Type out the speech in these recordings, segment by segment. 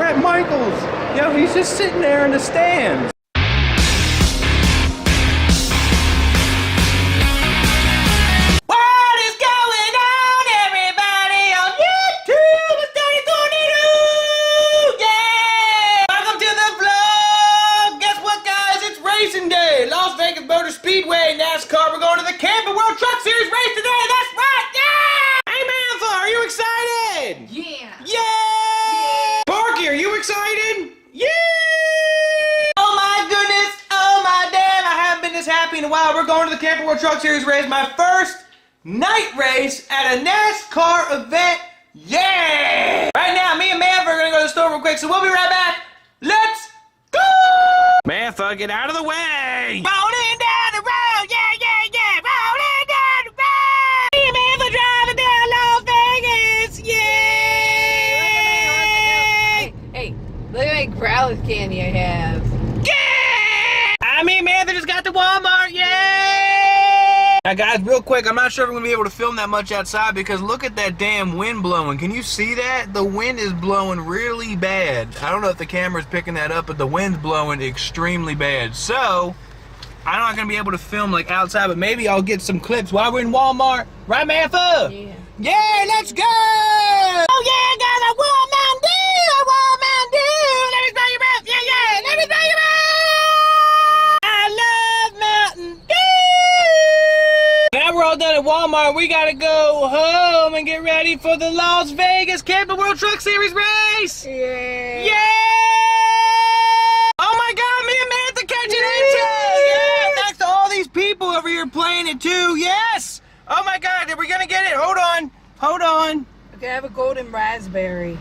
Brett Michaels. Yo, he's just sitting there in the stands. What is going on, everybody, on YouTube? It's Tony Tornado! Yeah! Welcome to the vlog! Guess what, guys? It's racing day! Las Vegas Motor Speedway, NASCAR. We're going to the Camping World Truck Series race today! That's right! Yeah! Hey, Mantha, are you excited? Yeah! Yeah! Parky, are you excited? Yeah! Oh my goodness! Oh my damn! I haven't been this happy in a while. We're going to the Camping World Truck Series race. My first night race at a NASCAR event. Yeah! Right now, me and Mantha are gonna go to the store real quick, so we'll be right back. Let's go! Mantha, get out of the way! Rolling down the road, yeah, yeah, yeah! Rolling down the road! Me and Mantha driving down Las Vegas, yeah! Hey, look at my growlers candy I have. Yeah! I mean, Mantha just got to Walmart, yeah! Now, guys, real quick, I'm not sure if I'm going to be able to film that much outside because look at that damn wind blowing. Can you see that? The wind is blowing really bad. I don't know if the camera's picking that up, but the wind's blowing extremely bad. So, I'm not going to be able to film, like, outside, but maybe I'll get some clips while we're in Walmart. Right, Mantha? Yeah. Yeah, let's go! Oh, yeah, guys, I want Mountain Dew! I want Mountain Dew! Let me smell your breath! Yeah, yeah! Let me smell your breath! I love Mountain Dew! Now we're all done at Walmart. We gotta go home and get ready for the Las Vegas Camping World Truck Series race! Yeah. Yeah! Oh my God, me and Mantha catching intro! Yeah, thanks to all these people over here playing it too. Yes! Oh my God, are we gonna get it? Hold on. Hold on. Okay, I have a golden raspberry.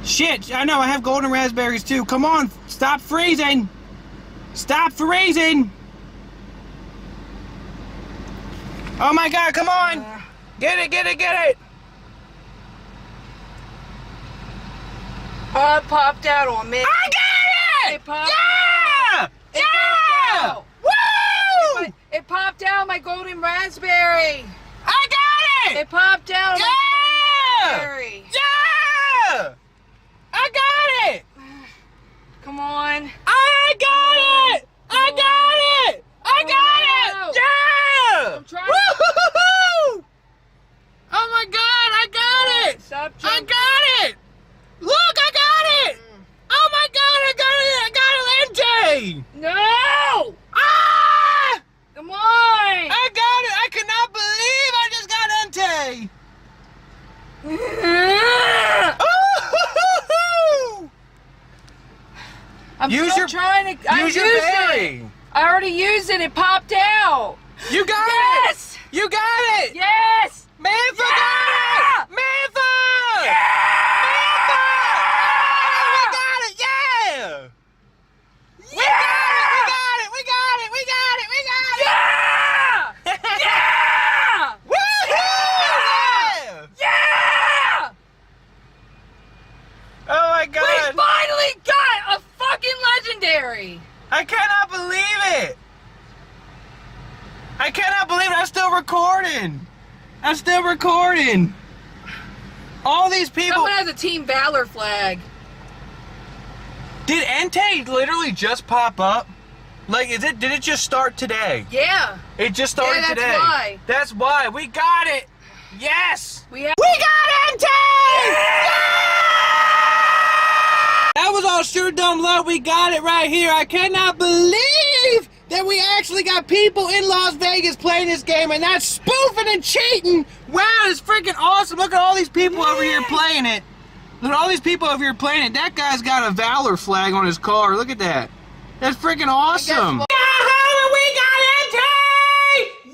Shit, I know, I have golden raspberries too. Come on, stop freezing. Stop freezing. Oh my God, come on. Get it, get it, get it. Oh, it popped out on me. I got it! It popped Yeah! It Yeah! popped out. Woo! It popped out my golden raspberry. I got it! It popped out Yeah! my golden raspberry. Yeah! I got it! Come on. I got it! I got it! I got it! Yeah! I'm trying. Woo-hoo-hoo-hoo! Oh my God, I got it! Stop I jumping. got it! Look, I got it! Oh my God, I got it! I got it, MJ! No! Ah! Come on! I got it! I cannot believe I just got Ente! Ooh-hoo-hoo-hoo! I'm Use still your- trying to. Use your berry! I already used it. It popped out. You got Yes! it! You got it! Yes! Mantha Yeah! got it! Mantha! Mantha! We got it! Yeah! We got it! We got it! We got it! We got it! Yeah! Yeah! Woohoo! Yeah! Oh my We God! finally got a fucking legendary. I cannot believe it! I cannot believe it! I'm still recording! I'm still recording! All these people... Someone has a Team Valor flag. Did Ente literally just pop up? Like, did it just start today? Yeah. It just started Yeah, that's today. why. That's why. We got it! Yes! We have. We got Ente! That was all sure dumb luck. We got it right here. I cannot believe that we actually got people in Las Vegas playing this game and not spoofing and cheating. Wow, it's freaking awesome. Look at all these people over here playing it. Look at all these people over here playing it. That guy's got a Valor flag on his car. Look at that. That's freaking awesome. We got Ente!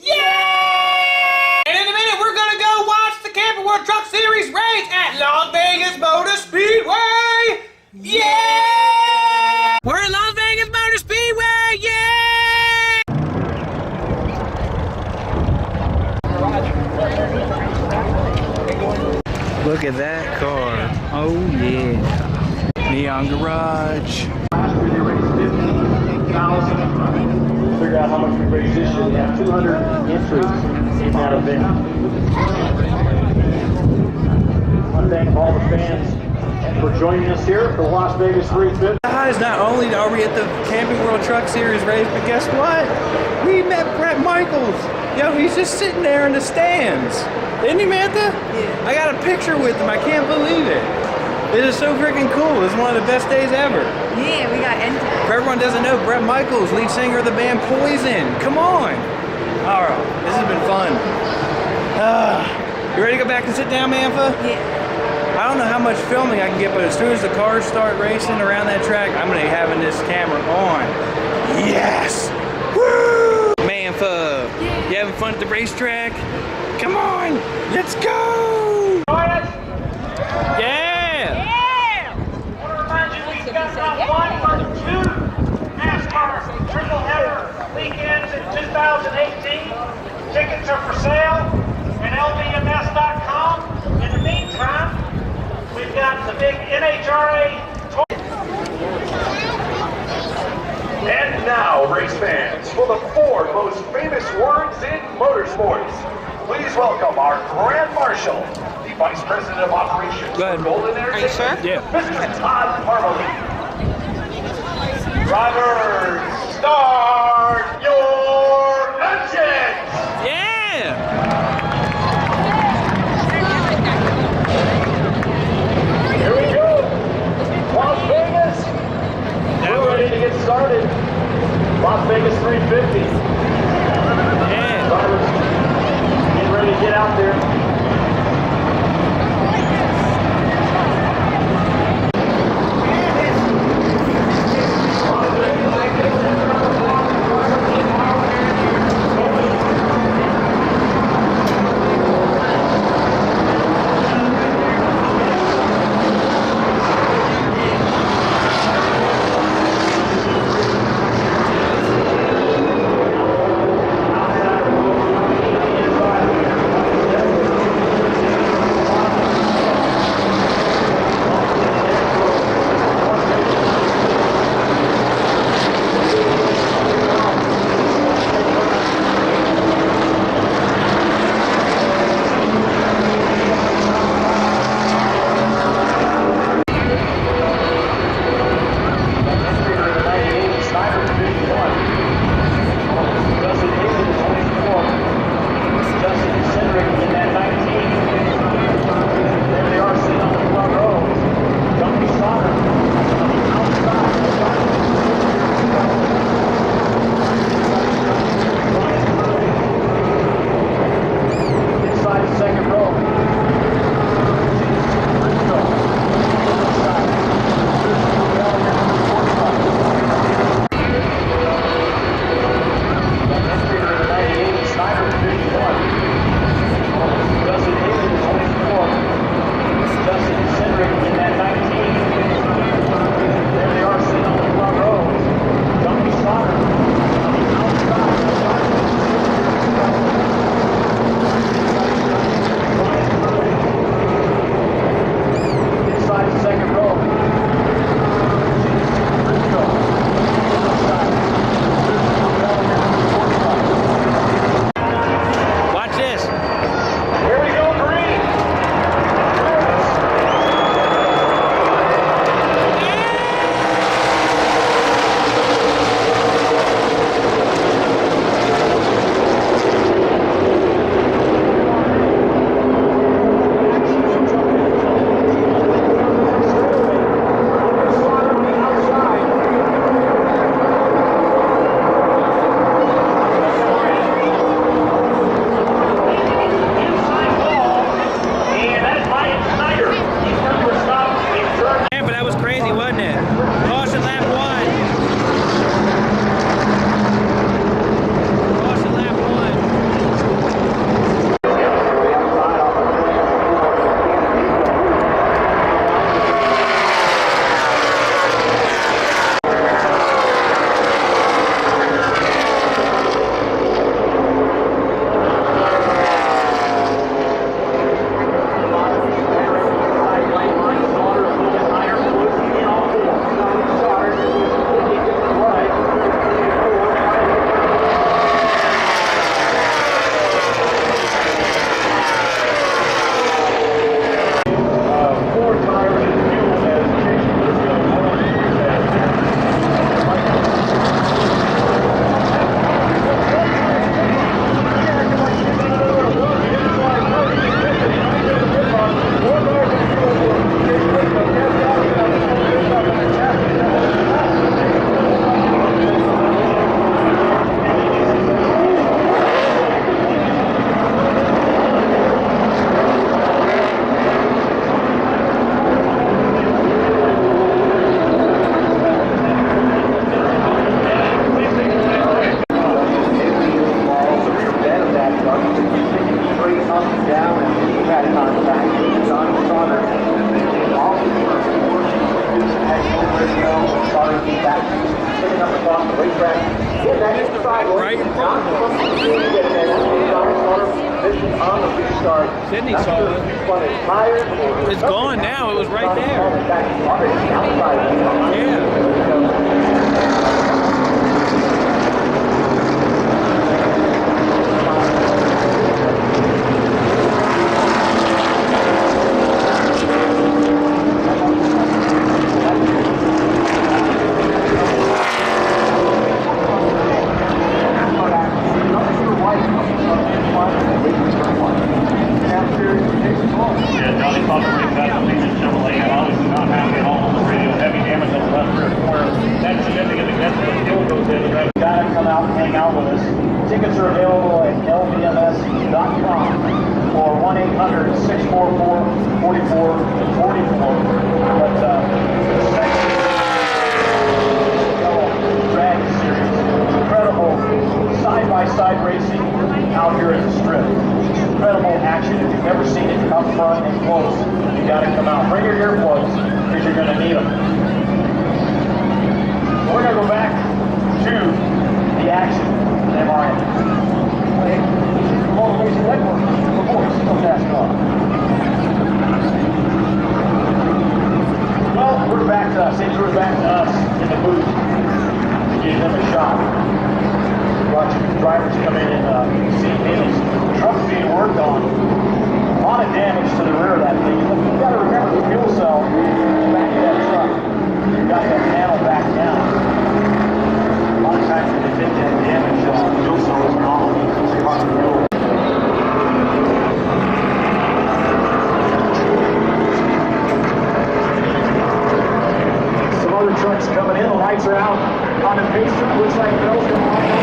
Yeah! And in a minute, we're gonna go watch the Camping World Truck Series race at Las Vegas Motor Speedway! Yeah! We're in Las Vegas Motor Speedway! Yeah! Look at that car. Oh yeah. Neon Garage. Figure out how much we raised this year. We have 200 entries in that event. I want to thank all the fans for joining us here for the Las Vegas 350. Guys, not only are we at the Camping World Truck Series race, but guess what? We met Brett Michaels. Yo, he's just sitting there in the stands. Isn't he, Mantha? Yeah. I got a picture with him. I can't believe it. It is so freaking cool. It's one of the best days ever. Yeah, we got entered. For everyone who doesn't know, Brett Michaels, lead singer of the band Poison. Come on. All right, this has been fun. You ready to go back and sit down, Mantha? Yeah. I don't know how much filming I can get, but as soon as the cars start racing around that track, I'm gonna be having this camera on. Yes! Woo! Mantha, you having fun at the racetrack? Come on, let's go! Yeah! I want to remind you we've got round one for two NASCAR triple header weekends in 2018. Tickets are for sale at lbms.com. In the meantime, we've got the big NHRA tour. And now, race fans, for the 4 most famous words in motorsports, please welcome our Grand Marshal, the Vice President of Operations Go ahead. for Golden Entertainment, sure? Yeah. Mr. Todd Parmalee. Drivers, start your engines! Yeah! Here we go! Las Vegas! We're ready to get started. Las Vegas 350. Yeah! Drivers, get ready to get out there. Right in front of us. Sydney saw it. It's gone now. It was right there. Yeah. Yeah, Johnny Foster brings back the Legion Chevrolet and obviously not happy at all on the radio. Heavy damage on the left rear corner. That's significant against the fuel goes in. You gotta come out and hang out with us. Tickets are available at lbms.com or 1-800-644-4444. But the second drag series, incredible side-by-side racing out here at the Strip. Incredible action. If you've never seen it up front and close, you got to come out. Bring your earplugs because you're going to need them. So we're going to go back to the action. MRN. Come on, Racing Network. Before it's so fast off. Well, we're back to us. We're back to us in the booth to give them a shot. Watching drivers come in and see Haley's truck being worked on. A lot of damage to the rear of that thing. You've got to remember the fuel cell back of that truck. You've got that panel back down. A lot of times when you take that damage, the fuel cell is gone. It's hard to fuel. Some other trucks coming in. The lights are out on the pacer. Looks like Bell's going to line up.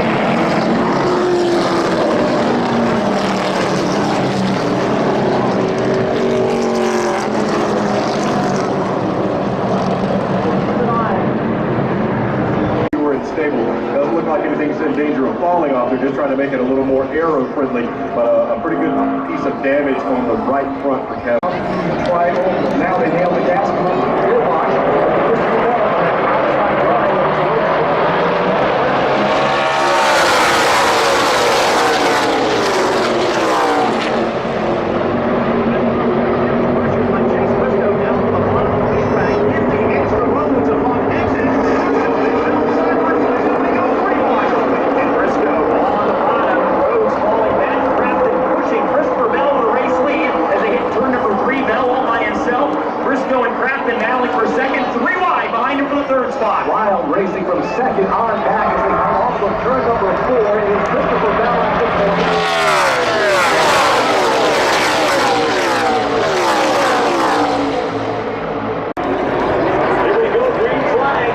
Doesn't look like anything's in danger of falling off. They're just trying to make it a little more aero-friendly, but a pretty good piece of damage on the right front for Kevin. Triangle. Now they nailed the gas racing from second on back as they come off of turn number 4. It is Christopher Bell at this point. Here we go, green flag.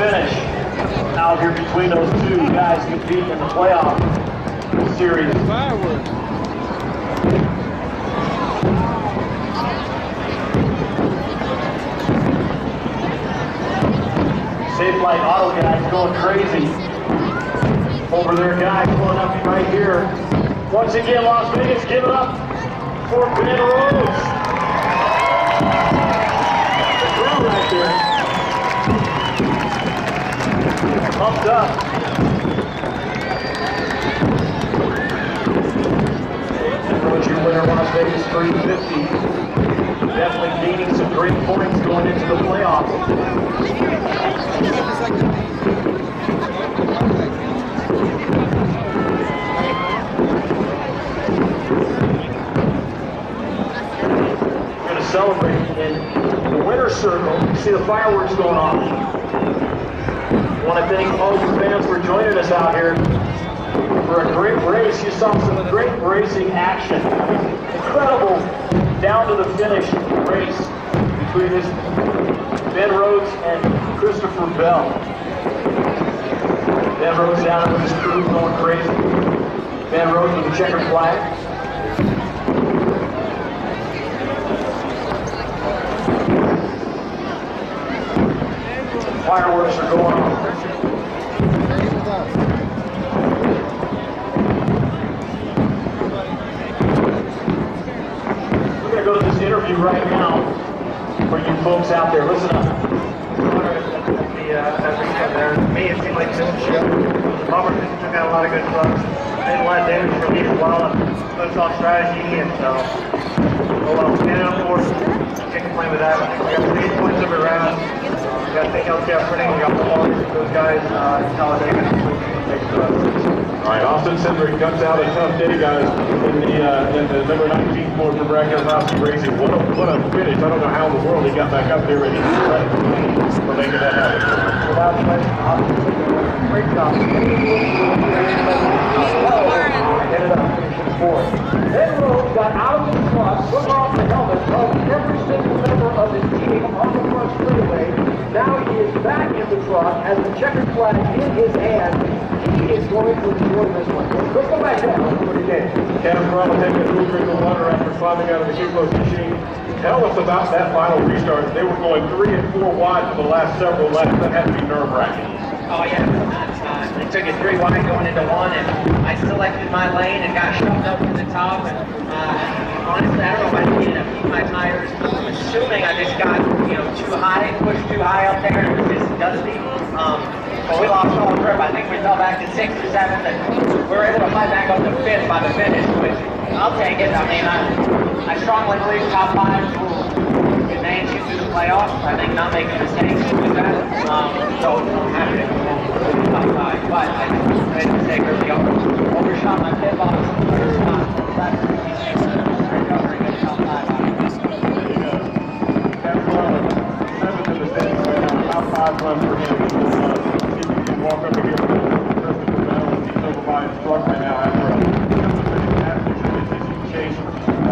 finish out here between those two guys competing in the playoff series. Fireworks. Safe Light Auto guys going crazy over their guy pulling up right here. Once again, Las Vegas, give it up for Ben Rhodes. The crew right there. Pumped up. Ben Rhodes, your winner, Las Vegas 350. Definitely gaining some great points going into the playoffs. Celebrate in the winner's circle. You see the fireworks going off. I want to thank all you fans for joining us out here for a great race. You saw some great racing action. Incredible down to the finish race between this Ben Rhodes and Christopher Bell. Ben Rhodes down with his crew going crazy. Ben Rhodes with the checkered flag. Fireworks are going on. We're going to go to this interview right now for you folks out there. Listen up. There. To me, it seemed like this ship was a bummer because we took out a lot of good trucks. Made a lot of damage for me as well, and put us off strategy, and so, oh well, we ended up fourth. Can't complain with that. We got 8 points every round. We got the LCF printing, we got the ball with those guys in Talladega. All right, Austin Cindric cuts out a tough day, guys, in the number 19 Ford from Rackhurst Racing. What a finish. I don't know how in the world he got back up there and he was right for making that happen. Without question, great job. Ended up finishing fourth. Ben Rhodes got out of his truck, took off the helmet of every single member of his team on the front straightaway. Now he is back in the truck, has the checkered flag in his hand. He is going to enjoy this one. Let's go back down and put it in. Kevin Corral taking a cool drink of water after climbing out of the Q-Post machine. Tell us about that final restart. They were going 3 and 4 wide for the last several laps. That had to be nerve-wracking. Oh yeah, they took it 3 wide going into 1, and I selected my lane and got shoved up to the top. And honestly, I don't know if I needed to keep my tires. I'm assuming I just got too high, pushed too high up there, and it was just dusty. But we lost all grip. I think we fell back to 6th or 7th, and we were able to fight back up to 5th by the finish, which I'll take it. I mean, I strongly believe top 5 will advance you through the playoffs. I think not making mistakes with that. So I'm happy to go top 5. But I made a mistake early on. Overshot my pit box. First spot. Recovering at top 5. Kevin Corral, 7th in the standings right now. Top 5 runs for him. Walk up here with Christopher Bell as he's over by his truck right now after a fantastic chase.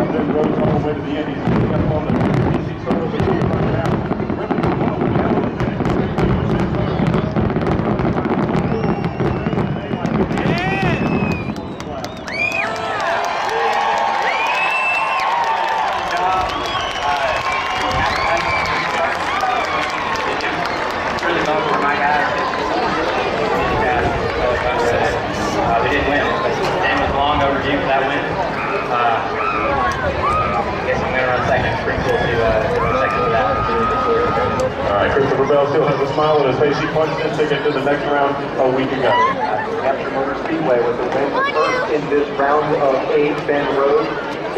Ben Rhodes all the way to the end. He's up on the DC Solos here right now. Ripping the ball, hell of a finish. Really bummed for my guys. We didn't win, but the game was long overdue for that win. I guess I'm going to run second. It's pretty cool to run second with that. All right, Christopher Bell still has a smile on his face. He punched his ticket to the next round a week ago. Hampshire Motor Speedway with the win first in this round of 8. Ben Rhodes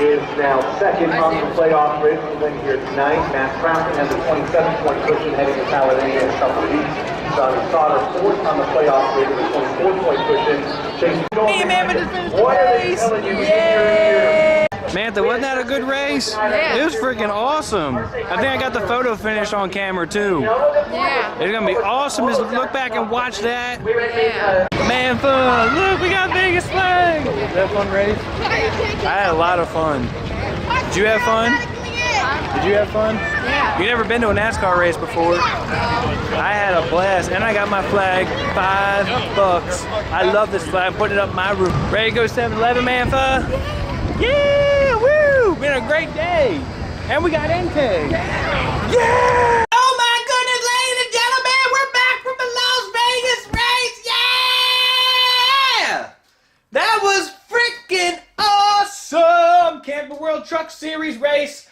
is now second on the playoff grid for the win here tonight. Matt Crafton has a 27-point cushion heading to Talladega in a couple of weeks. Johnny Sauter fourth on the playoff grid with a 24-point cushion. Hey, man, but it's finished the race! Yay! Mantha, wasn't that a good race? Yeah. It was freaking awesome. I think I got the photo finish on camera too. Yeah. It's gonna be awesome to look back and watch that. Yeah. Mantha, look, we got Vegas flag. Was that a fun race? I had a lot of fun. Did you have fun? Did you have fun? Yeah. You never been to a NASCAR race before? I had a blast, and I got my flag, $5. I love this flag. I'm putting it up in my room. Ready to go 7-Eleven, Mantha? Yeah, woo! Been a great day. And we got Entei. Yeah! Oh my goodness, ladies and gentlemen, we're back from the Las Vegas race. Yeah! That was freaking awesome! Camping World Truck Series race.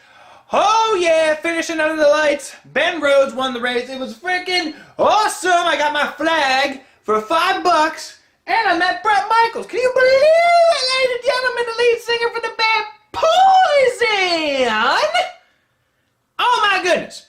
Oh yeah, finishing under the lights. Ben Rhodes won the race. It was freaking awesome. I got my flag for $5 and I met Brett Michaels. Can you believe it, ladies and gentlemen, the lead singer for the band Poison? Oh my goodness.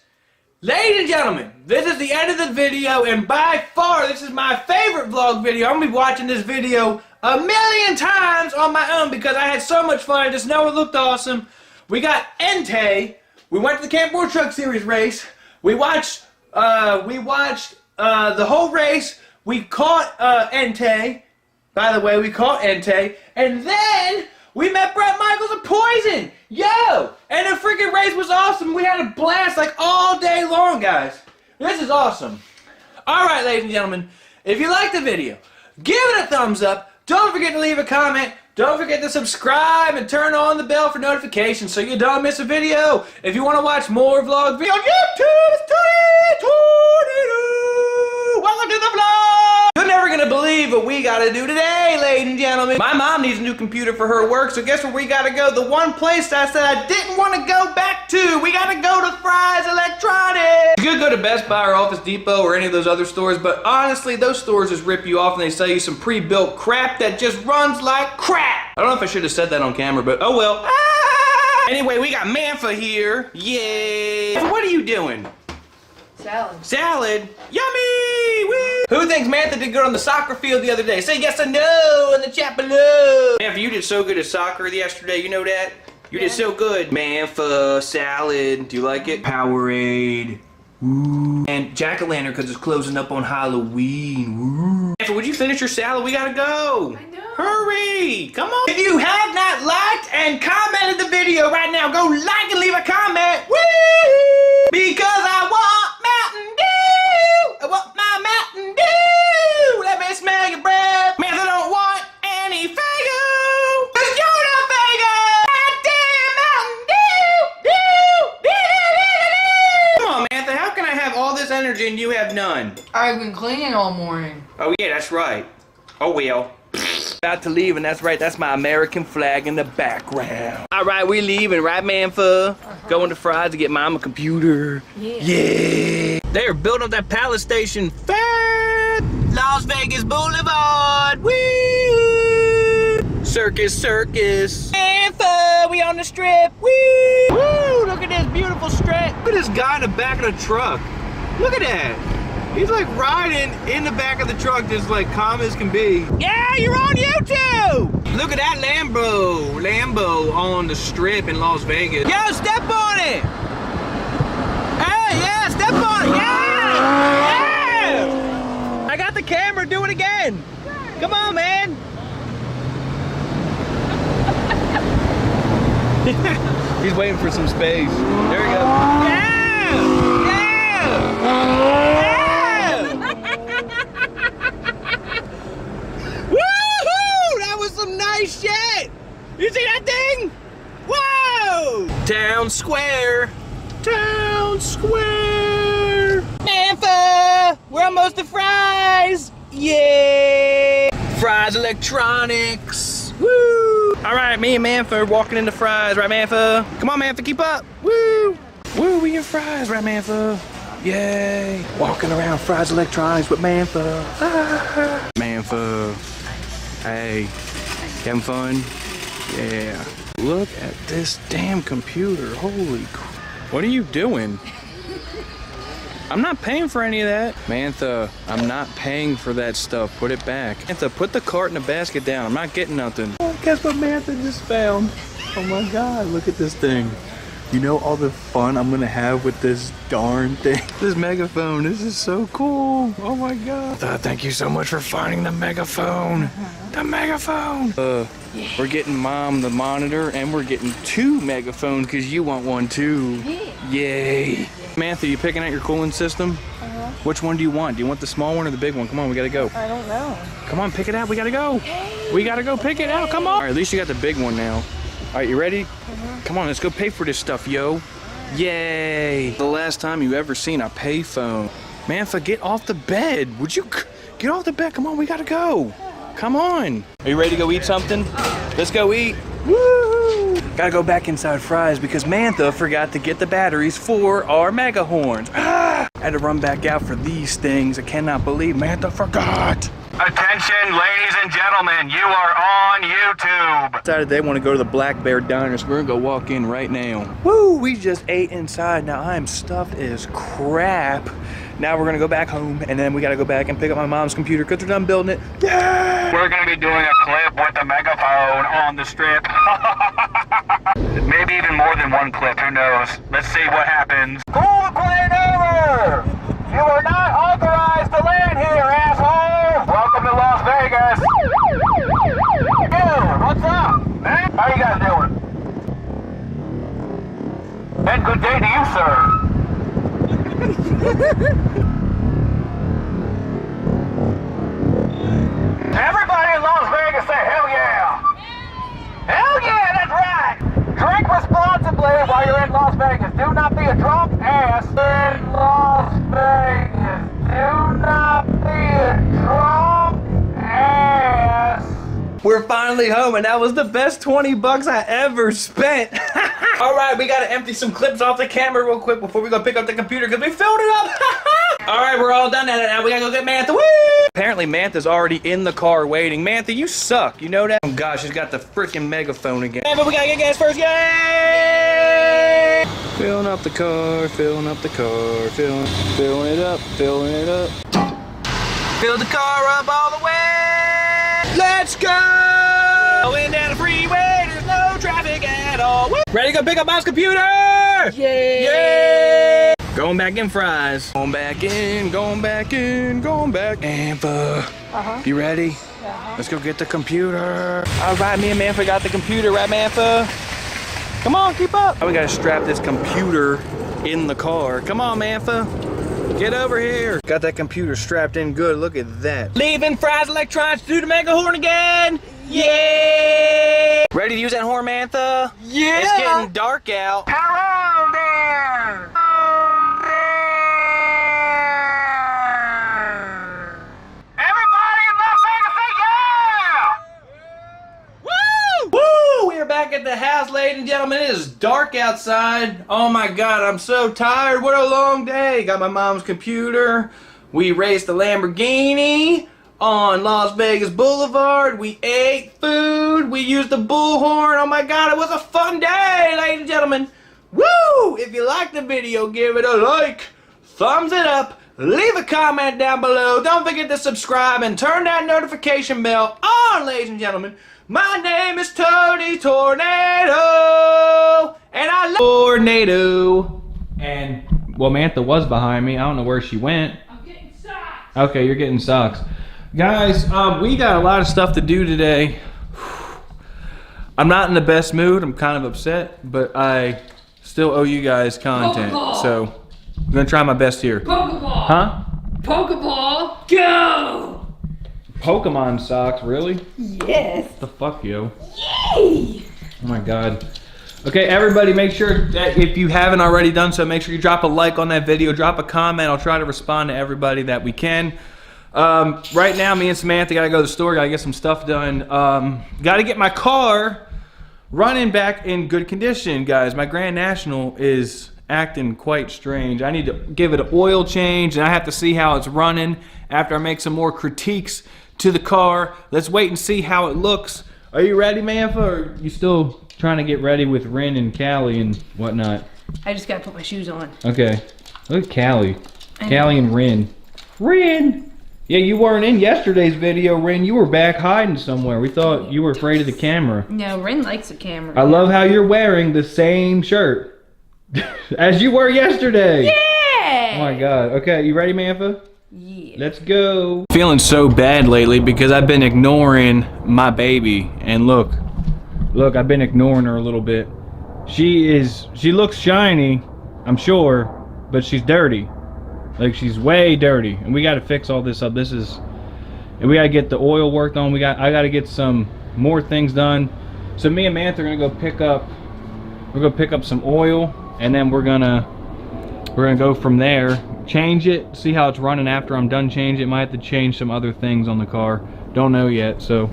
Ladies and gentlemen, this is the end of the video, and by far this is my favorite vlog video. I'm gonna be watching this video a million times on my own because I had so much fun. I just know it looked awesome. We got Entei. We went to the Camp World Truck Series race. We watched the whole race. We caught Entei. By the way, we caught Entei. And then we met Brett Michaels of Poison. Yo! And the freaking race was awesome. We had a blast like all day long, guys. This is awesome. Alright, ladies and gentlemen, if you liked the video, give it a thumbs up. Don't forget to leave a comment. Don't forget to subscribe and turn on the bell for notifications so you don't miss a video. If you want to watch more vlog videos on YouTube, it's 2022. Welcome to the vlog. You're never going to believe what we got to do today, ladies and gentlemen. My mom needs a new computer for her work, so guess where we got to go? The one place I said I didn't want to go back to. We got to go to Fry's Electronics. You could go to Best Buy or Office Depot or any of those other stores, but honestly, those stores just rip you off and they sell you some pre-built crap that just runs like crap. I don't know if I should have said that on camera, but oh well. Anyway, we got Mantha here. Yeah. What are you doing? Salad. Salad? Yummy! Woo! Who thinks Mantha did good on the soccer field the other day? Say yes or no in the chat below. Mantha, you did so good at soccer yesterday, you know that? You did so good. Mantha, salad. Do you like it? Powerade. Woo. And jack-o'-lantern because it's closing up on Halloween. Woo. Mantha, would you finish your salad? We gotta go. I know. Hurry! Come on! If you have not liked and commented the video right now, go like and leave a comment. Woo! Because I want Mountain Dew! I want my Mountain Dew! Let me smell your breath. Mantha don't want any Fago! Cause you're the Fago! Goddamn Mountain Dew! Dew! Come on, Mantha, how can I have all this energy and you have none? I've been cleaning all morning. Oh yeah, that's right. Oh well. About to leave, and that's right, that's my American flag in the background. All right, we leaving, right, Mantha? Going to Fry's to get Mama a computer. Yeah. They are building up that pallet station fast. Las Vegas Boulevard. Woo! Circus, circus. Mantha, we on the strip. Woo! Woo! Look at this beautiful strip. Look at this guy in the back of the truck. Look at that. He's like riding in the back of the truck just like calm as can be. Yeah, you're on YouTube! Look at that Lambo on the strip in Las Vegas. Yo, step on it! Hey, yeah, step on it! Yeah! Yeah! I got the camera, do it again! Come on, man! He's waiting for some space. There we go. Yeah! Yeah! Nice shit! You see that thing? Whoa! Town Square! Town Square! Mantha! We're almost to Fry's! Yeah! Fry's Electronics! Woo! Alright, me and Mantha are walking into Fry's, right, Mantha? Come on, Mantha, keep up! Woo! Woo, we in Fry's, right, Mantha? Yay! Walking around Fry's Electronics with Mantha. Ah. Mantha. Hey. Having fun? Yeah. Look at this damn computer. Holy crap. What are you doing? I'm not paying for any of that. Mantha, I'm not paying for that stuff. Put it back. Mantha, put the cart in the basket down. I'm not getting nothing. Oh, guess what Mantha just found? Oh my God, look at this thing. You know all the fun I'm gonna have with this darn thing. This megaphone, this is so cool. Oh my God. Thank you so much for finding the megaphone. The megaphone. We're getting Mom the monitor and we're getting 2 megaphones because you want one too. Yay. Mantha, you picking out your cooling system? Which one do you want? Do you want the small one or the big one? Come on, we gotta go. I don't know. Come on, pick it out. We gotta go. We gotta go pick it out. Come on. All right, at least you got the big one now. All right, you ready? Come on, let's go pay for this stuff, yo. Yay. The last time you ever seen a payphone. Mantha, get off the bed. Would you get off the bed? Come on, we gotta go. Come on. Are you ready to go eat something? Let's go eat. Woo! Gotta go back inside Fry's because Mantha forgot to get the batteries for our mega horns. I had to run back out for these things. I cannot believe Mantha forgot. Attention, ladies and gentlemen, you are on YouTube. Decided they want to go to the Black Bear Diner, so we're gonna go walk in right now. Woo, we just ate inside. Now I am stuffed as crap. Now we're gonna go back home, and then we gotta go back and pick up my mom's computer because they're done building it. Yeah! We're gonna be doing a clip with the megaphone on the strip. Maybe even more than one clip, who knows? Let's see what happens. Pull the plane over! You are not authorized to land here, asshole! Welcome to Las Vegas! Dude, what's up? Man, how you guys doing? And good day to you, sir. Everybody in Las Vegas say hell yeah! Hell yeah, that's right! Drink responsibly while you're in Las Vegas. Do not be a drunk ass in Las Vegas. Do not be a drunk ass. We're finally home, and that was the best 20 bucks I ever spent. All right, we gotta empty some clips off the camera real quick before we go pick up the computer because we filled it up. All right, we're all done at it now. We gotta go get Mantha. Woo! Apparently, Mantha's already in the car waiting. Mantha, you suck. You know that? Oh gosh, she's got the freaking megaphone again. But we gotta get gas first. Yay! Filling up the car, filling up the car, filling it up, filling it up. Fill the car up all the way. Let's go! Going down the freeway, there's no traffic at all. Woo! Ready to go pick up Mom's computer? Yay! Yay! Going back in Fry's. Going back in, going back in, going back. Mantha, you ready? Let's go get the computer. All right, me and Mantha got the computer, right, Mantha? Come on, keep up. We gotta strap this computer in the car. Come on, Mantha. Get over here. Got that computer strapped in good. Look at that. Leaving Fry's Electronics to do the mega horn again. Yay! Ready to use that horn, Mantha? Yeah! It's getting dark out. Hello there! Everybody in Las Vegas say yeah! Woo! Woo! We are back at the house, ladies and gentlemen. It is dark outside. Oh my God, I'm so tired. What a long day. Got my mom's computer. We raced the Lamborghini on Las Vegas Boulevard. We ate food. We used the bullhorn. Oh my God, it was a fun day, ladies and gentlemen. Woo! If you liked the video, give it a like, thumbs it up, leave a comment down below. Don't forget to subscribe and turn that notification bell on, ladies and gentlemen. My name is Tony Tornado, and I love Tornado. And, well, Mantha was behind me. I don't know where she went. I'm getting socks. Okay, you're getting socks. Guys, we got a lot of stuff to do today. I'm not in the best mood. I'm kind of upset, but I still owe you guys content. Pokeball. So I'm gonna try my best here. Pokeball. Huh? Pokeball. Go. Pokemon socks, really? Yes. What the fuck, yo? Yay. Oh my God. Okay, everybody, make sure that if you haven't already done so, make sure you drop a like on that video, drop a comment. I'll try to respond to everybody that we can. Right now, me and Samantha gotta go to the store, gotta get some stuff done. Gotta get my car running back in good condition, guys. My Grand National is acting quite strange. I need to give it an oil change, and I have to see how it's running after I make some more critiques to the car. Let's wait and see how it looks. Are you ready, Mantha, or are you still trying to get ready with Ren and Callie and whatnot? I just gotta put my shoes on. Okay. Look at Callie. Callie and Ren. Ren! Yeah, you weren't in yesterday's video, Ren. You were back hiding somewhere. We thought you were afraid of the camera. No, Ren likes the camera. I love how you're wearing the same shirt. As you were yesterday. Yeah! Oh my god. Okay, you ready, Mantha? Yeah. Let's go. Feeling so bad lately because I've been ignoring my baby. And look, I've been ignoring her a little bit. She looks shiny, I'm sure, but she's dirty. Like, she's way dirty. And we gotta fix all this up. And we gotta get the oil worked on. I gotta get some more things done. So me and Mantha are gonna go pick up some oil, and then we're gonna go from there, change it, see how it's running after I'm done changing it. Might have to change some other things on the car, don't know yet. So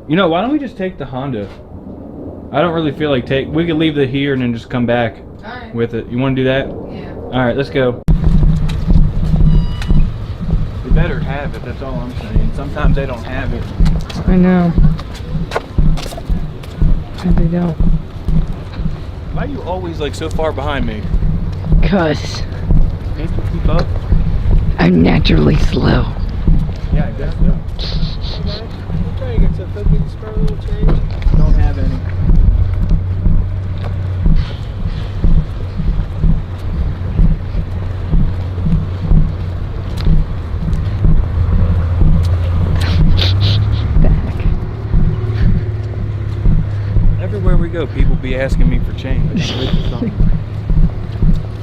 you know, why don't we just take the Honda? I don't really feel like we could leave it here and then just come back with it. You want to do that? Yeah. All right, let's go. They better have it, that's all I'm saying. Sometimes they don't have it. I know. They don't. Why are you always like so far behind me? Cause Can't you keep up? I'm naturally slow. Yeah, I guess so. Trying to get some cookies for a little change. Don't have any. Everywhere we go, people be asking me for change.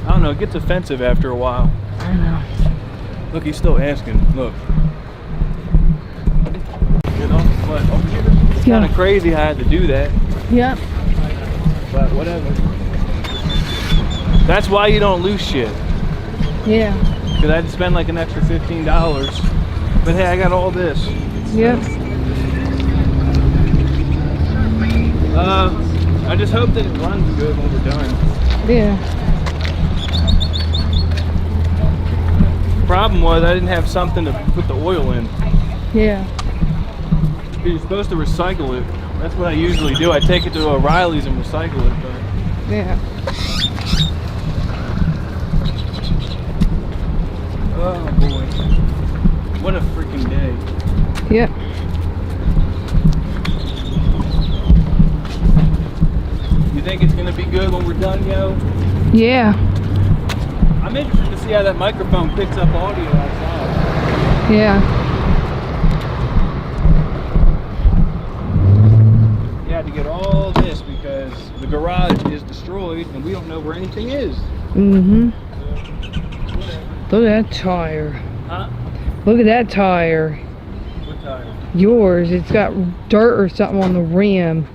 I don't know, it gets offensive after a while. I know. Look, he's still asking. Look. Get off the foot. It's kind of crazy how I had to do that. Yep. But whatever. That's why you don't lose shit. Yeah. Because I had to spend like an extra $15. But hey, I got all this. Yep. I just hope that it runs good when we're done. Yeah. Problem was I didn't have something to put the oil in. Yeah. You're supposed to recycle it. That's what I usually do. I take it to O'Reilly's and recycle it. But Yeah. oh boy, what a freaking day! Yep. You think it's gonna be good when we're done, yo? Yeah. I'm interested to see how that microphone picks up audio outside. Yeah. You had to get all this because the garage is destroyed and we don't know where anything is. Mm-hmm. Look at that tire. Huh? Look at that tire. What tire? Yours. It's got dirt or something on the rim.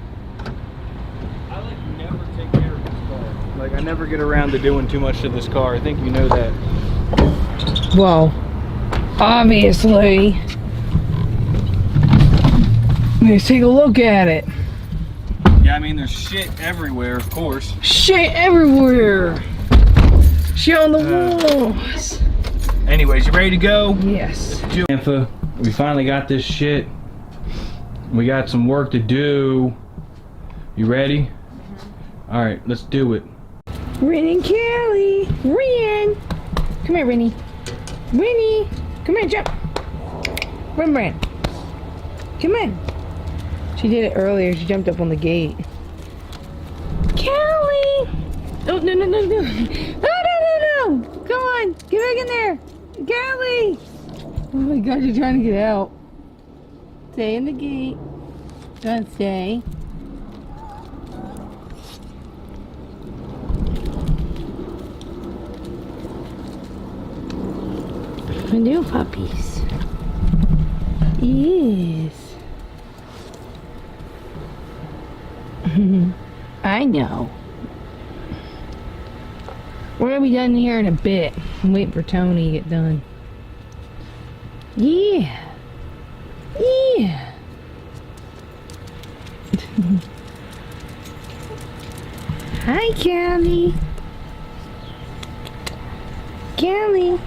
I like never take care of this car. Like I never get around to doing too much to this car. I think you know that. Well, obviously. Let's take a look at it. Yeah, I mean there's shit everywhere, of course. Shit everywhere. Shit on the walls. Anyways, you ready to go? Yes. Mantha, we finally got this shit. We got some work to do. You ready? All right, let's do it. Ren and Kelly. Ren. Come here, Rennie. Rennie. Come here, jump. Ren. Come in. She did it earlier. She jumped up on the gate. Kelly. Oh, no. No. Come on. Get back in there. Kelly. Oh my God, you're trying to get out. Stay in the gate. Don't stay. What are you doing, puppies? Yes. I know. We're gonna be done here in a bit. I'm waiting for Tony to get done. Yeah. Yeah. Hi, Callie. Callie.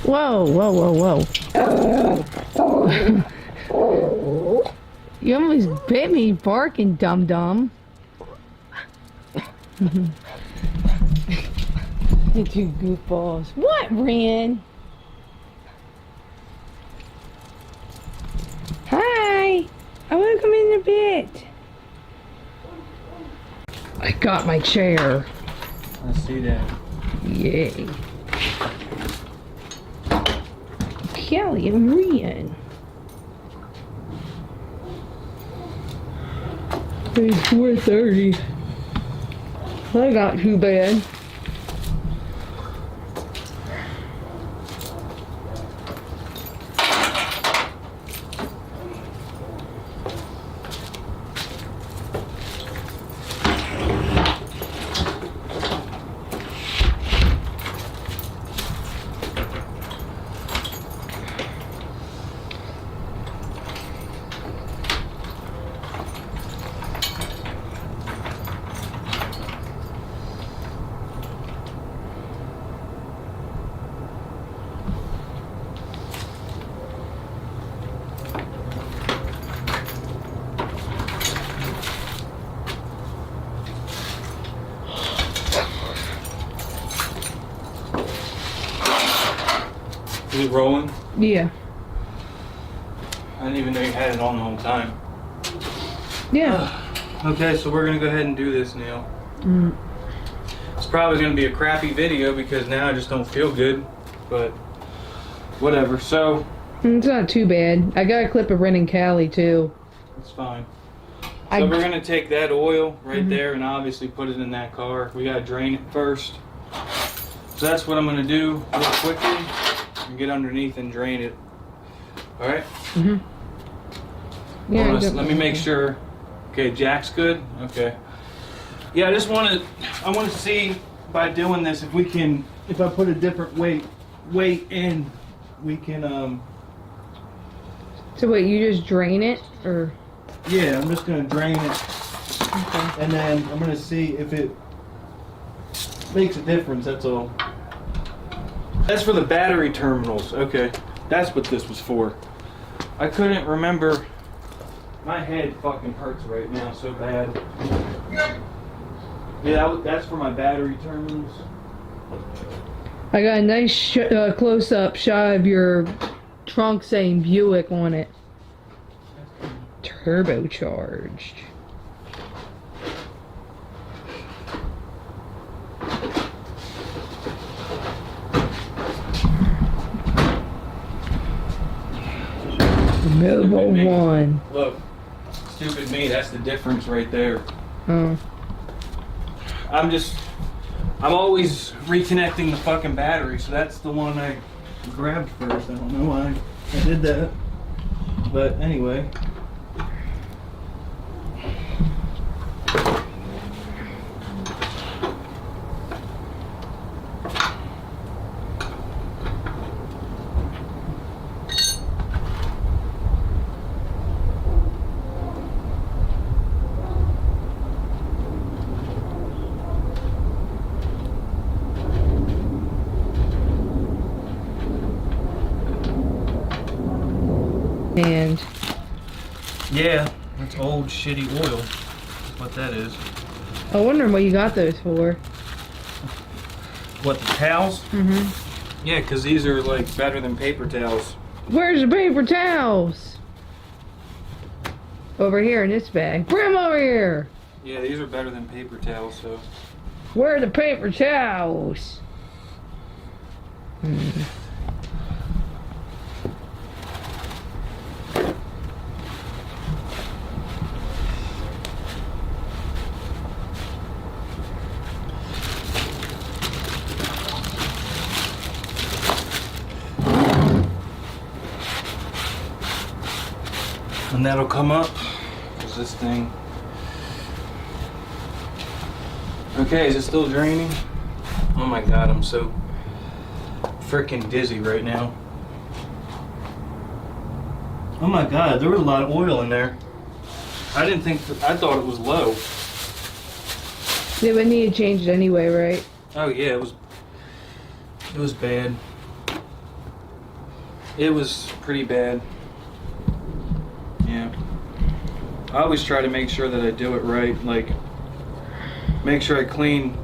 Whoa. You almost bit me barking, dum-dum. You two goofballs. What, Ren? Hi. I want to come in a bit. got my chair. I see that. Yay. Kelly and Rian. It's 4:30. That got too bad. Is it rolling? Yeah. I didn't even know you had it on the whole time. Yeah. Okay, so we're gonna go ahead and do this now. Mm. It's probably gonna be a crappy video because now I just don't feel good, but whatever. So It's not too bad. I got a clip of Ren and Callie too. it's fine. So we're gonna take that oil right there and obviously put it in that car. We gotta drain it first. So that's what I'm gonna do real quickly and get underneath and drain it. All right. Yeah. Hold on, let me make sure. Okay, Jack's good. Okay. Yeah, I just want to see by doing this if we can, if I put a different weight in, we can. So wait, you just drain it, or? Yeah, I'm just gonna drain it, and then I'm gonna see if it makes a difference. That's all. That's for the battery terminals. Okay, that's what this was for. I couldn't remember. My head fucking hurts right now so bad. Yeah, that's for my battery terminals. I got a nice close-up shot of your trunk saying Buick on it. Turbocharged. Mobile One. Look, stupid me, that's the difference right there. Oh. I'm always reconnecting the fucking battery, so that's the one I grabbed first. I don't know why I did that. But anyway. And Yeah, that's old shitty oil. That's what that is. I wonder what you got those for. What, the towels? Mm-hmm. Yeah, because these are like better than paper towels. Where's the paper towels? Over here in this bag. Bring 'em over here. Yeah, these are better than paper towels, so. Where are the paper towels? And that'll come up, because this thing. Okay, is it still draining? Oh my god, I'm so freaking dizzy right now. Oh my god, there was a lot of oil in there. I thought it was low. They would need to change it anyway, right? Oh yeah, it was bad. It was pretty bad. Yeah. I always try to make sure that I do it right, like make sure I clean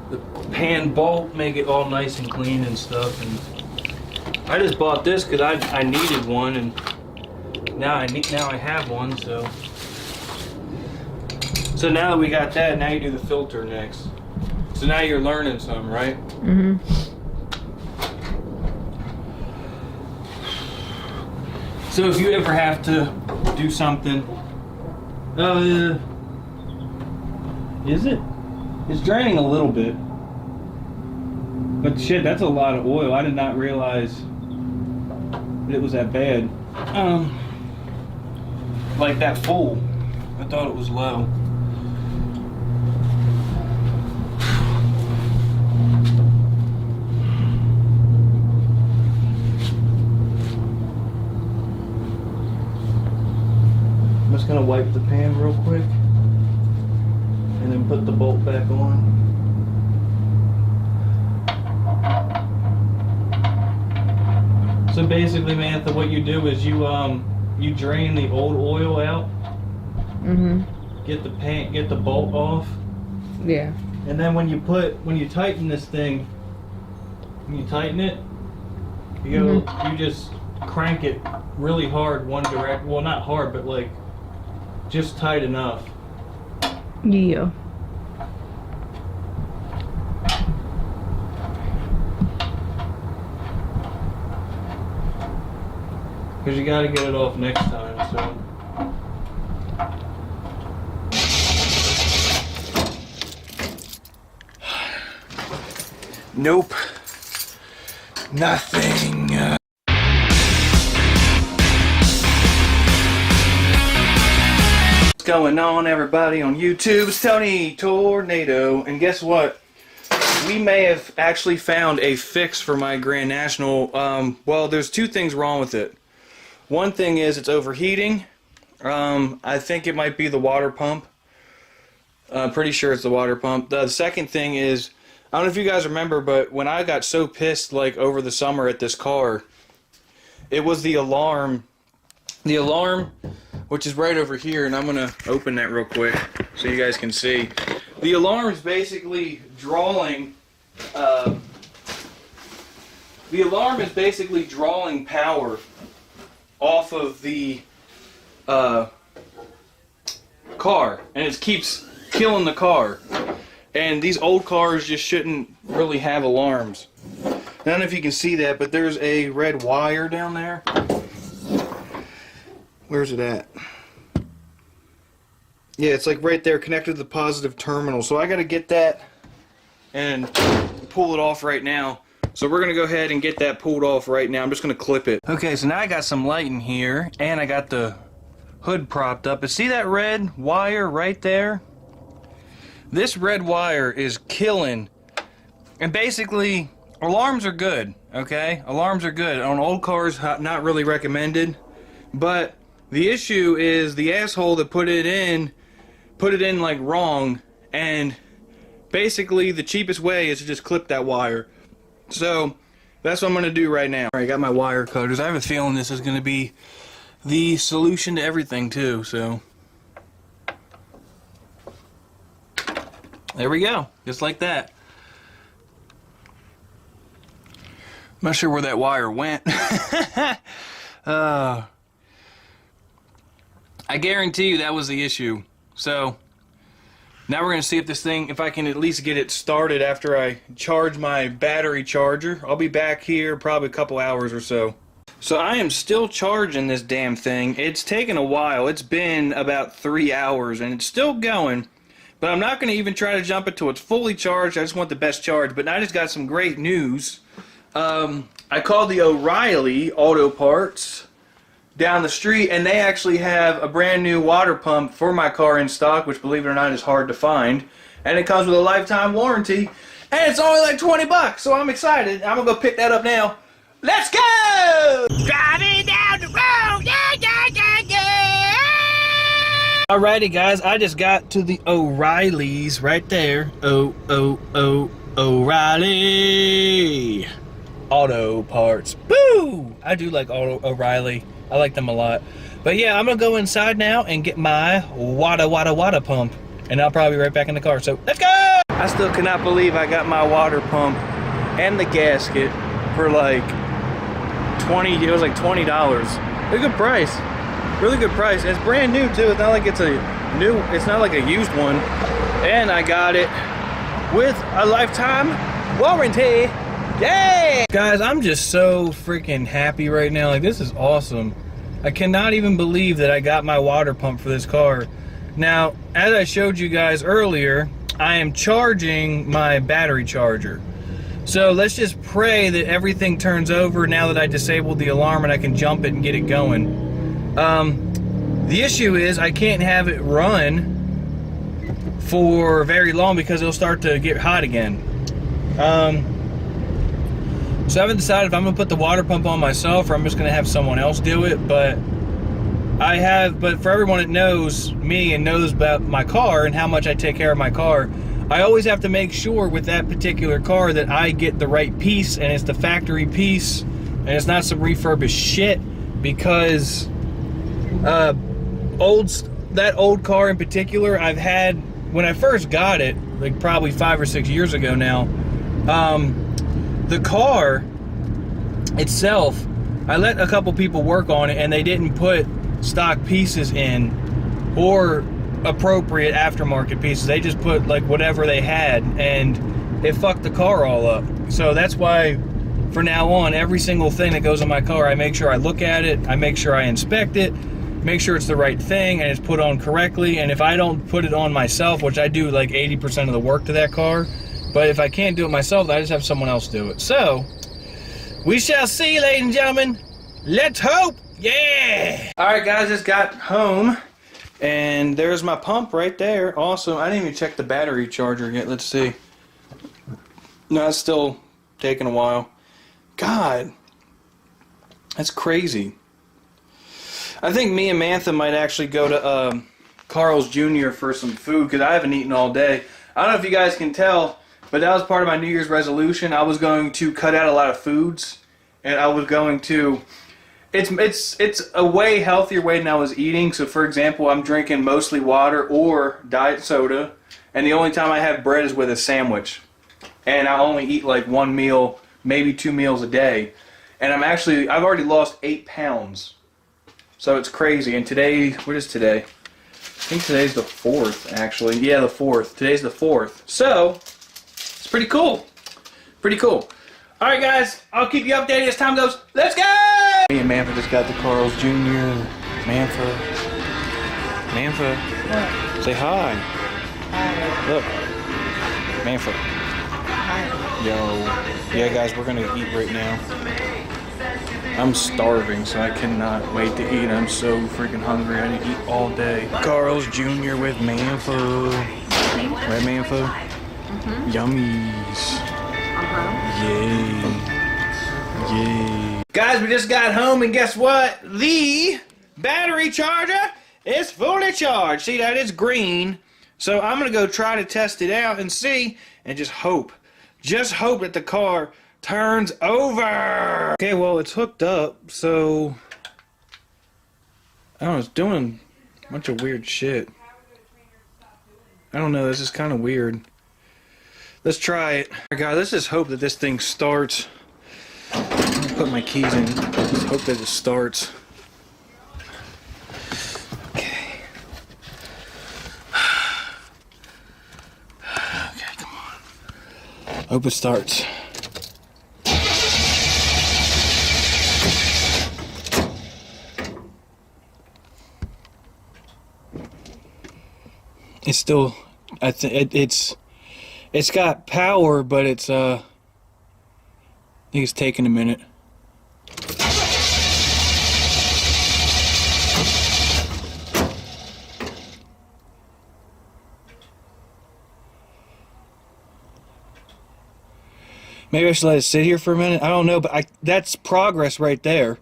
the pan bolt, make it all nice and clean and stuff. And I just bought this because I needed one, and now I have one, so So now that we got that, now you do the filter next. So now you're learning some, right? Mm-hmm. So if you ever have to do something, is it? It's draining a little bit. But shit, that's a lot of oil. I did not realize it was that bad. Like that full. I thought it was low. I'm just gonna wipe the pan real quick and then put the bolt back on. So basically, Mantha, what you do is you drain the old oil out. Mm-hmm. Get the bolt off. Yeah. And then when you tighten this thing, when you tighten it, you just crank it really hard one direction. Well, not hard, but like just tight enough. Yeah. Because you got to get it off next time, so. Nope. Nothing. What's going on, everybody on YouTube? It's Tony Tornado, and guess what? We may have actually found a fix for my Grand National. Well, there's two things wrong with it. One thing is it's overheating. I think it might be the water pump. I'm pretty sure it's the water pump. The second thing is, I don't know if you guys remember, but when I got so pissed like over the summer at this car, it was the alarm. The alarm, which is right over here, and I'm gonna open that real quick so you guys can see. The alarm is basically drawing. The alarm is basically drawing power off of the car, and it keeps killing the car. And these old cars just shouldn't really have alarms. I don't know if you can see that, but there's a red wire down there. Where's it at? Yeah, it's like right there, connected to the positive terminal. So I gotta get that and pull it off right now. So we're gonna go ahead and get that pulled off right now. I'm just gonna clip it. Okay, so now I got some light in here, and I got the hood propped up. But see that red wire right there? This red wire is killing. And basically, alarms are good, okay? Alarms are good. On old cars, not really recommended. But the issue is the asshole that put it in like wrong, and basically the cheapest way is to just clip that wire. So that's what I'm gonna do right now. All right, I got my wire cutters. I have a feeling this is gonna be the solution to everything too, so. There we go, just like that. I'm not sure where that wire went. I guarantee you that was the issue. So now we're gonna see if I can at least get it started after I charge my battery charger. I'll be back here probably a couple hours or so. So I am still charging this damn thing. It's taken a while. It's been about 3 hours and it's still going. But I'm not going to even try to jump it till it's fully charged. I just want the best charge. But I just got some great news. I called the O'Reilly Auto Parts down the street, and they actually have a brand new water pump for my car in stock, which, believe it or not, is hard to find. And it comes with a lifetime warranty, and it's only like 20 bucks. So I'm excited. I'm going to go pick that up now. Let's go! Driving down the road, yeah, yeah, yeah, yeah! Alrighty, guys, I just got to the O'Reilly's right there. O'Reilly Auto Parts. Boo! I do like O'Reilly. I like them a lot. But yeah, I'm gonna go inside now and get my water pump, and I'll probably be right back in the car. So let's go! I still cannot believe I got my water pump and the gasket for like $20. It was like $20. A good price. Really good price. It's brand new too. It's not like it's a new, it's not like a used one. And I got it with a lifetime warranty. Yay! Guys, I'm just so freaking happy right now. Like, this is awesome. I cannot even believe that I got my water pump for this car. Now, as I showed you guys earlier, I am charging my battery charger. So let's just pray that everything turns over now that I disabled the alarm and I can jump it and get it going. The issue is I can't have it run for very long because it'll start to get hot again. So I haven't decided if I'm gonna put the water pump on myself or I'm just gonna have someone else do it, but for everyone that knows me and knows about my car and how much I take care of my car, I always have to make sure with that particular car that I get the right piece and it's the factory piece and it's not some refurbished shit, because that old car in particular, I've had, when I first got it, like probably 5 or 6 years ago now, the car itself, I let a couple people work on it and they didn't put stock pieces in or appropriate aftermarket pieces. They just put like whatever they had and it fucked the car all up. So that's why for now on, every single thing that goes in my car, I make sure I look at it, I make sure I inspect it, make sure it's the right thing and it's put on correctly. And if I don't put it on myself, which I do like 80% of the work to that car, but if I can't do it myself, I just have someone else do it. So, we shall see, ladies and gentlemen. Let's hope. Yeah! Alright guys, just got home. And there's my pump right there. Awesome. I didn't even check the battery charger yet. Let's see. No, it's still taking a while. God. That's crazy. I think me and Mantha might actually go to Carl's Jr. for some food, because I haven't eaten all day. I don't know if you guys can tell, but that was part of my New Year's resolution. I was going to cut out a lot of foods, and I was going to, it's a way healthier way than I was eating. So for example, I'm drinking mostly water or diet soda, and the only time I have bread is with a sandwich. And I only eat like 1 meal, maybe 2 meals a day. And I've already lost 8 pounds. So it's crazy. And today, what is today? I think today's the 4th, actually. Yeah, the 4th. Today's the 4th. So, it's pretty cool. Pretty cool. Alright guys, I'll keep you updated as time goes. Let's go! Me and Mantha just got the Carl's Jr. Mantha. Mantha. What? Say hi. Hi. Look. Mantha. Hi. Yo. Yeah guys, we're gonna eat right now. I'm starving, so I cannot wait to eat. I'm so freaking hungry. I didn't eat all day. Carl's Jr. with Mantha. Right, Mantha? Mm-hmm. Yummies. Uh-huh. Yay. Yay. Guys, we just got home, and guess what? The battery charger is fully charged. See, that is green. So I'm going to go try to test it out and see, and just hope that the car turns over. Okay, well, it's hooked up, so I don't know, it's doing a bunch of weird shit. I don't know, this is kind of weird. Let's try it. Alright guys, let's just hope that this thing starts. I'm gonna put my keys in. Let's hope that it starts. Okay. Okay, come on. Hope it starts. It's still, I think it's got power, but it's I think it's taking a minute. Maybe I should let it sit here for a minute. I don't know, but that's progress right there.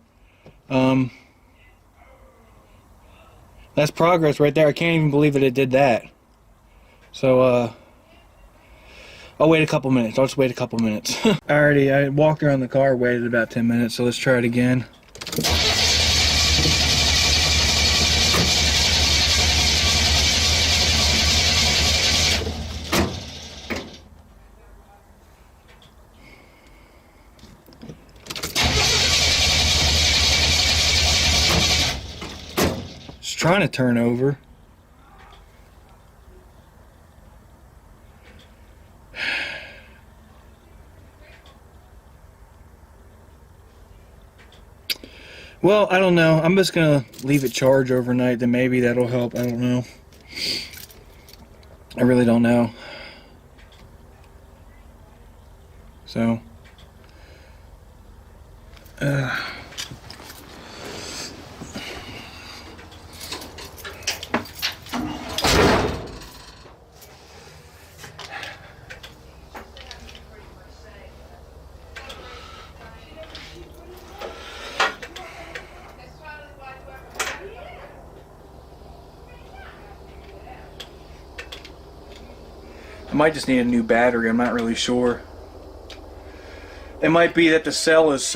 That's progress right there. I can't even believe that it did that. So, I'll wait a couple minutes. I'll just wait a couple minutes. Alrighty, I walked around the car, waited about 10 minutes, so let's try it again. It's trying to turn over. Well, I don't know. I'm just gonna leave it charge overnight, then maybe that'll help. I don't know. I really don't know. So I might just need a new battery. I'm not really sure. It might be that the cell is so